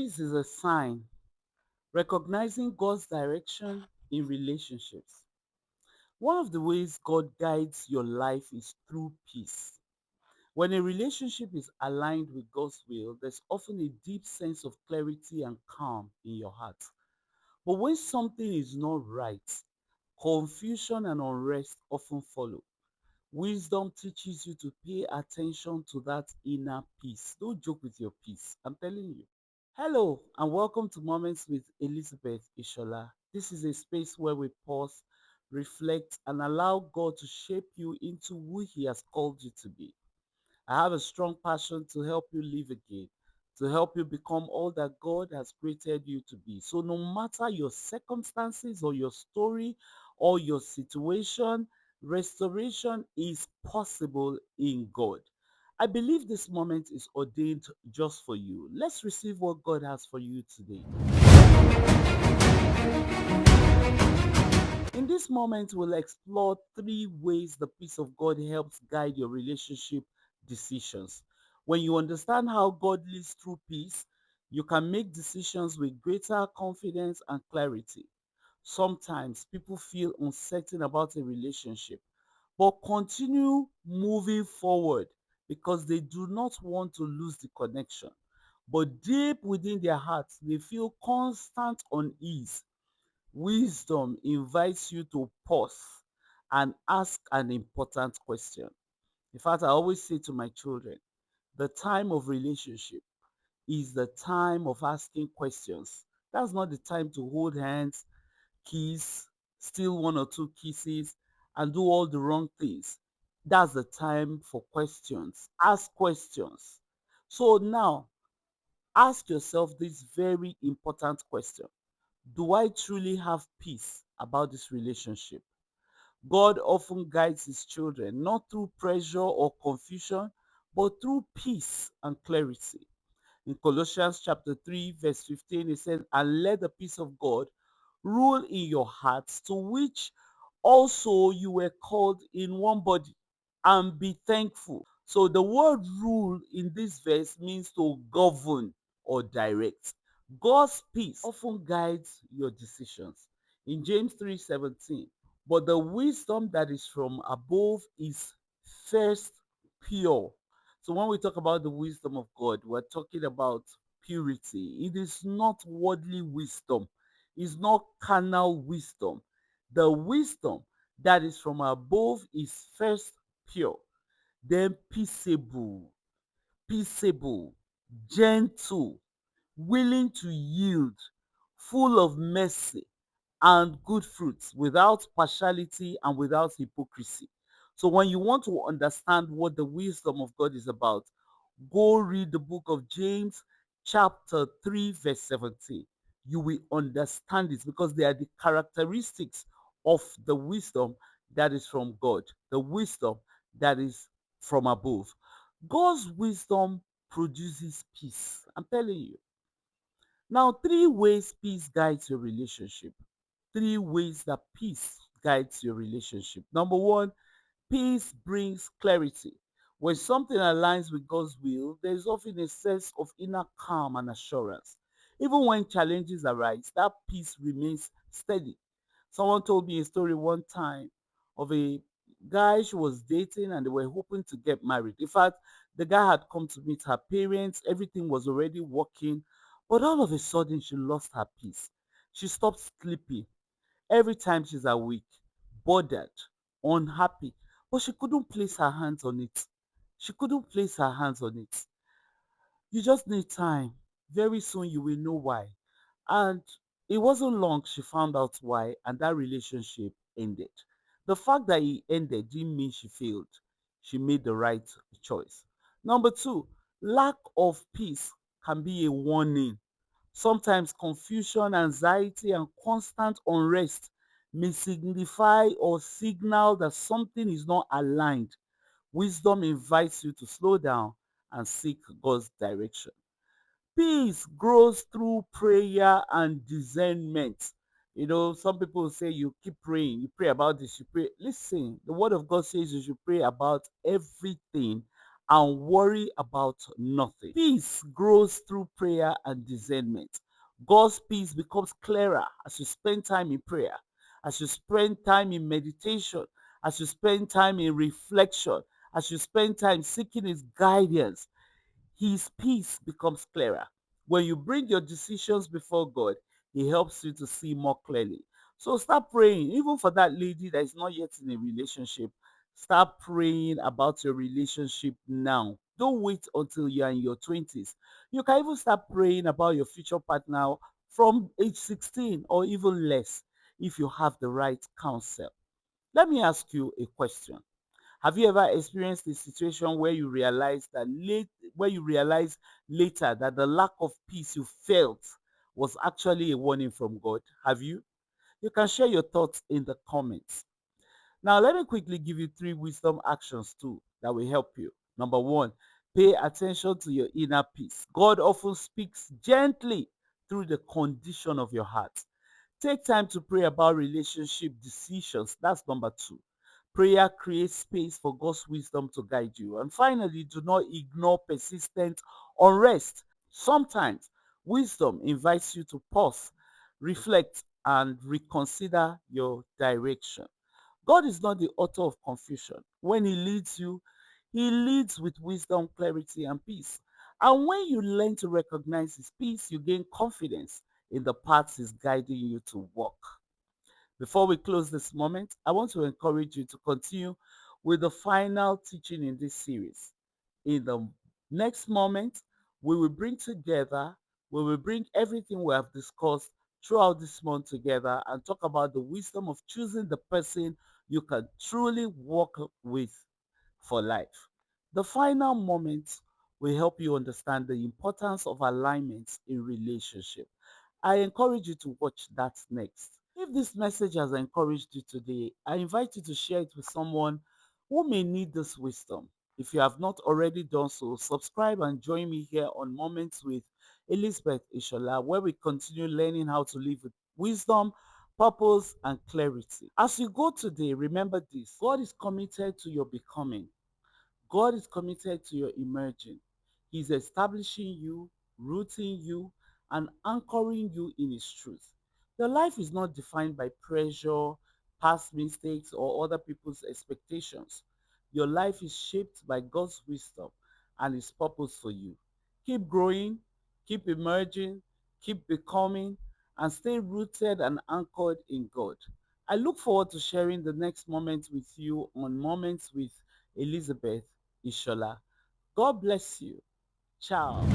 Peace is a sign, recognizing God's direction in relationships. One of the ways God guides your life is through peace. When a relationship is aligned with God's will, there's often a deep sense of clarity and calm in your heart. But when something is not right, confusion and unrest often follow. Wisdom teaches you to pay attention to that inner peace. Don't joke with your peace. I'm telling you. Hello, and welcome to Moments with Elizabeth Isola. This is a space where we pause, reflect, and allow God to shape you into who He has called you to be. I have a strong passion to help you live again, to help you become all that God has created you to be. So, no matter your circumstances or your story or your situation, restoration is possible in God. I believe this moment is ordained just for you. Let's receive what God has for you today. In this moment, we'll explore three ways the peace of God helps guide your relationship decisions. When you understand how God leads through peace, you can make decisions with greater confidence and clarity. Sometimes people feel uncertain about a relationship, but continue moving forward because they do not want to lose the connection. But deep within their hearts, they feel constant unease. Wisdom invites you to pause and ask an important question. In fact, I always say to my children, the time of relationship is the time of asking questions. That's not the time to hold hands, kiss, steal one or two kisses, and do all the wrong things. That's the time for questions. Ask questions. So now, ask yourself this very important question. Do I truly have peace about this relationship? God often guides his children not through pressure or confusion, but through peace and clarity. In Colossians chapter 3, verse 15, it says, "And let the peace of God rule in your hearts, to which also you were called in one body, and be thankful." So the word rule in this verse means to govern or direct. God's peace often guides your decisions. In James 3:17, but the wisdom that is from above is first pure. So when we talk about the wisdom of God, we're talking about purity. It is not worldly wisdom. It's not carnal wisdom. The wisdom that is from above is first pure, then peaceable, gentle, willing to yield, full of mercy and good fruits, without partiality and without hypocrisy. So, when you want to understand what the wisdom of God is about, go read the book of James, chapter 3, verse 17. You will understand it because they are the characteristics of the wisdom that is from God, the wisdom that is from above. God's wisdom produces peace. I'm telling you. Now, three ways peace guides your relationship. Three ways that peace guides your relationship. Number one, peace brings clarity. When something aligns with God's will, there is often a sense of inner calm and assurance. Even when challenges arise, that peace remains steady. Someone told me a story one time of a guy she was dating and they were hoping to get married. In fact, the guy had come to meet her parents, everything was already working, but all of a sudden she lost her peace. She stopped sleeping every time she's awake, bothered, unhappy, but she couldn't place her hands on it. She couldn't place her hands on it. You just need time. Very soon you will know why. And it wasn't long she found out why, and that relationship ended. The fact that it ended didn't mean she failed. She made the right choice. Number two, lack of peace can be a warning. Sometimes confusion, anxiety, and constant unrest may signify or signal that something is not aligned. Wisdom invites you to slow down and seek God's direction. Peace grows through prayer and discernment. Some people say you keep praying, you pray about this, you pray. Listen, the word of God says you should pray about everything and worry about nothing. Peace grows through prayer and discernment. God's peace becomes clearer as you spend time in prayer, as you spend time in meditation, as you spend time in reflection, as you spend time seeking His guidance. His peace becomes clearer. When you bring your decisions before God, He helps you to see more clearly. So start praying, even for that lady that is not yet in a relationship. Start praying about your relationship now. Don't wait until you are in your 20s. You can even start praying about your future partner from age 16 or even less if you have the right counsel. Let me ask you a question. Have you ever experienced a situation where you realize later that the lack of peace you felt was actually a warning from God? Have you? You can share your thoughts in the comments. Now, let me quickly give you three wisdom actions too that will help you. Number one, pay attention to your inner peace. God often speaks gently through the condition of your heart. Take time to pray about relationship decisions. That's number two. Prayer creates space for God's wisdom to guide you. And finally, do not ignore persistent unrest. Sometimes wisdom invites you to pause, reflect, and reconsider your direction. God is not the author of confusion. When He leads you, He leads with wisdom, clarity, and peace. And when you learn to recognize His peace, you gain confidence in the paths He's guiding you to walk. Before we close this moment, I want to encourage you to continue with the final teaching in this series. In the next moment, we will bring everything we have discussed throughout this month together and talk about the wisdom of choosing the person you can truly work with for life. The final moment will help you understand the importance of alignment in relationship. I encourage you to watch that next. If this message has encouraged you today, I invite you to share it with someone who may need this wisdom. If you have not already done so, subscribe and join me here on Moments with Elizabeth Isola, where we continue learning how to live with wisdom, purpose, and clarity. As you go today, remember this: God is committed to your becoming. God is committed to your emerging. He's establishing you, rooting you, and anchoring you in His truth. Your life is not defined by pressure, past mistakes, or other people's expectations. Your life is shaped by God's wisdom and His purpose for you. Keep growing, keep emerging, keep becoming, and stay rooted and anchored in God. I look forward to sharing the next moment with you on Moments with Elizabeth Ishola. God bless you. Ciao.